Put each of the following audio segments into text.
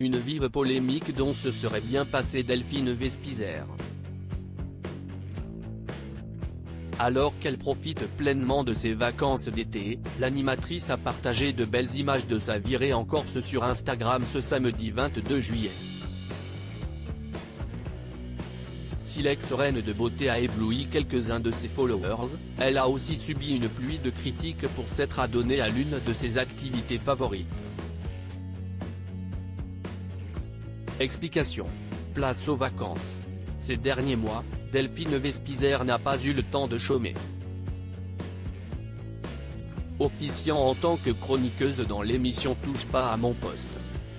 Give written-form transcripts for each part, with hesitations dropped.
Une vive polémique dont se serait bien passée Delphine Vespizer. Alors qu'elle profite pleinement de ses vacances d'été, l'animatrice a partagé de belles images de sa virée en Corse sur Instagram ce samedi 22 juillet. Si l'ex-reine de beauté a ébloui quelques-uns de ses followers, elle a aussi subi une pluie de critiques pour s'être adonnée à l'une de ses activités favorites. Explication. Place aux vacances. Ces derniers mois, Delphine Vespizer n'a pas eu le temps de chômer. Officiant en tant que chroniqueuse dans l'émission Touche pas à mon poste.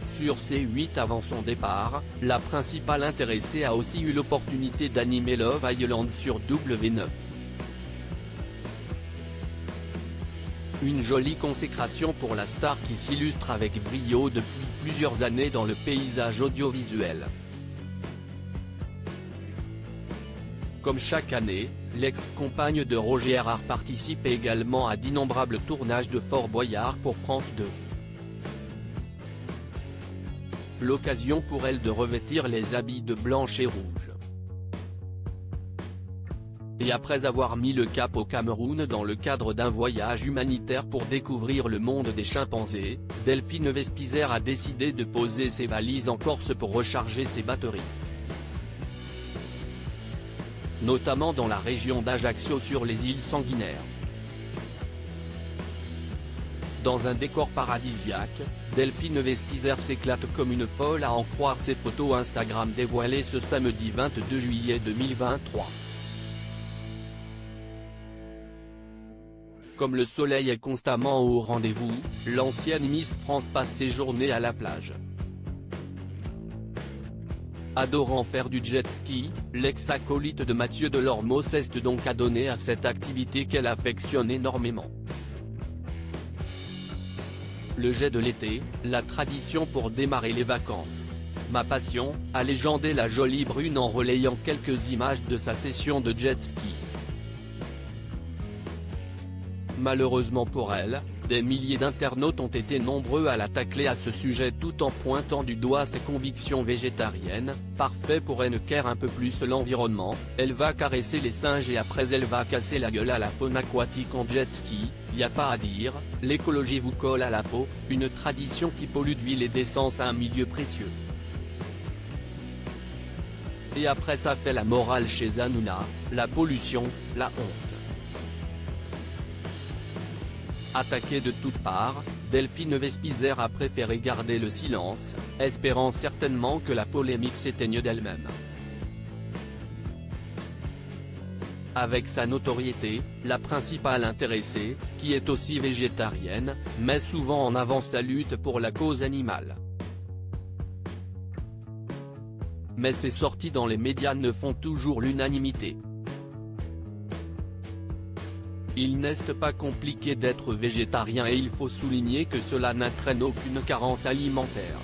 Sur C8 avant son départ, la principale intéressée a aussi eu l'opportunité d'animer Love Island sur W9. Une jolie consécration pour la star qui s'illustre avec brio depuis plusieurs années dans le paysage audiovisuel. Comme chaque année, l'ex-compagne de Roger Errard participe également à d'innombrables tournages de Fort Boyard pour France 2. L'occasion pour elle de revêtir les habits de blanche et rouge. Et après avoir mis le cap au Cameroun dans le cadre d'un voyage humanitaire pour découvrir le monde des chimpanzés, Delphine Vespizer a décidé de poser ses valises en Corse pour recharger ses batteries. Notamment dans la région d'Ajaccio sur les îles Sanguinaires. Dans un décor paradisiaque, Delphine Vespizer s'éclate comme une folle à en croire ses photos Instagram dévoilées ce samedi 22 juillet 2023. Comme le soleil est constamment au rendez-vous, l'ancienne Miss France passe ses journées à la plage. Adorant faire du jet ski, l'ex-acolyte de Mathieu Delormeau s'est donc adonnée à cette activité qu'elle affectionne énormément. Le jet de l'été, la tradition pour démarrer les vacances. Ma passion, a légendé la jolie brune en relayant quelques images de sa session de jet ski. Malheureusement pour elle, des milliers d'internautes ont été nombreux à la tacler à ce sujet tout en pointant du doigt ses convictions végétariennes. Parfait pour elle care un peu plus l'environnement, elle va caresser les singes et après elle va casser la gueule à la faune aquatique en jet ski, y a pas à dire, l'écologie vous colle à la peau, une tradition qui pollue d'huile et d'essence à un milieu précieux. Et après ça fait la morale chez Hanouna, la pollution, la honte. Attaquée de toutes parts, Delphine Vespizer a préféré garder le silence, espérant certainement que la polémique s'éteigne d'elle-même. Avec sa notoriété, la principale intéressée, qui est aussi végétarienne, met souvent en avant sa lutte pour la cause animale. Mais ses sorties dans les médias ne font toujours l'unanimité. Il n'est pas compliqué d'être végétarien et il faut souligner que cela n'entraîne aucune carence alimentaire.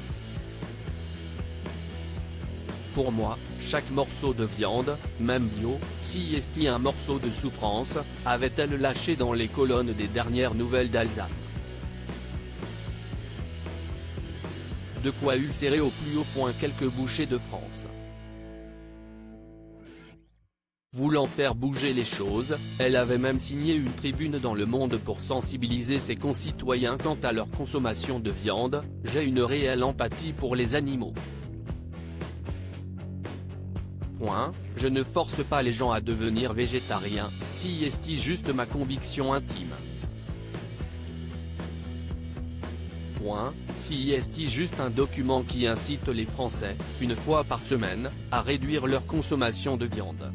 Pour moi, chaque morceau de viande, même bio, si est un morceau de souffrance, avait-elle lâché dans les colonnes des dernières nouvelles d'Alsace. De quoi ulcérer au plus haut point quelques bouchers de France. Voulant faire bouger les choses, elle avait même signé une tribune dans Le Monde pour sensibiliser ses concitoyens quant à leur consommation de viande. J'ai une réelle empathie pour les animaux. Je ne force pas les gens à devenir végétariens, si est juste ma conviction intime. Si est juste un document qui incite les Français, une fois par semaine, à réduire leur consommation de viande.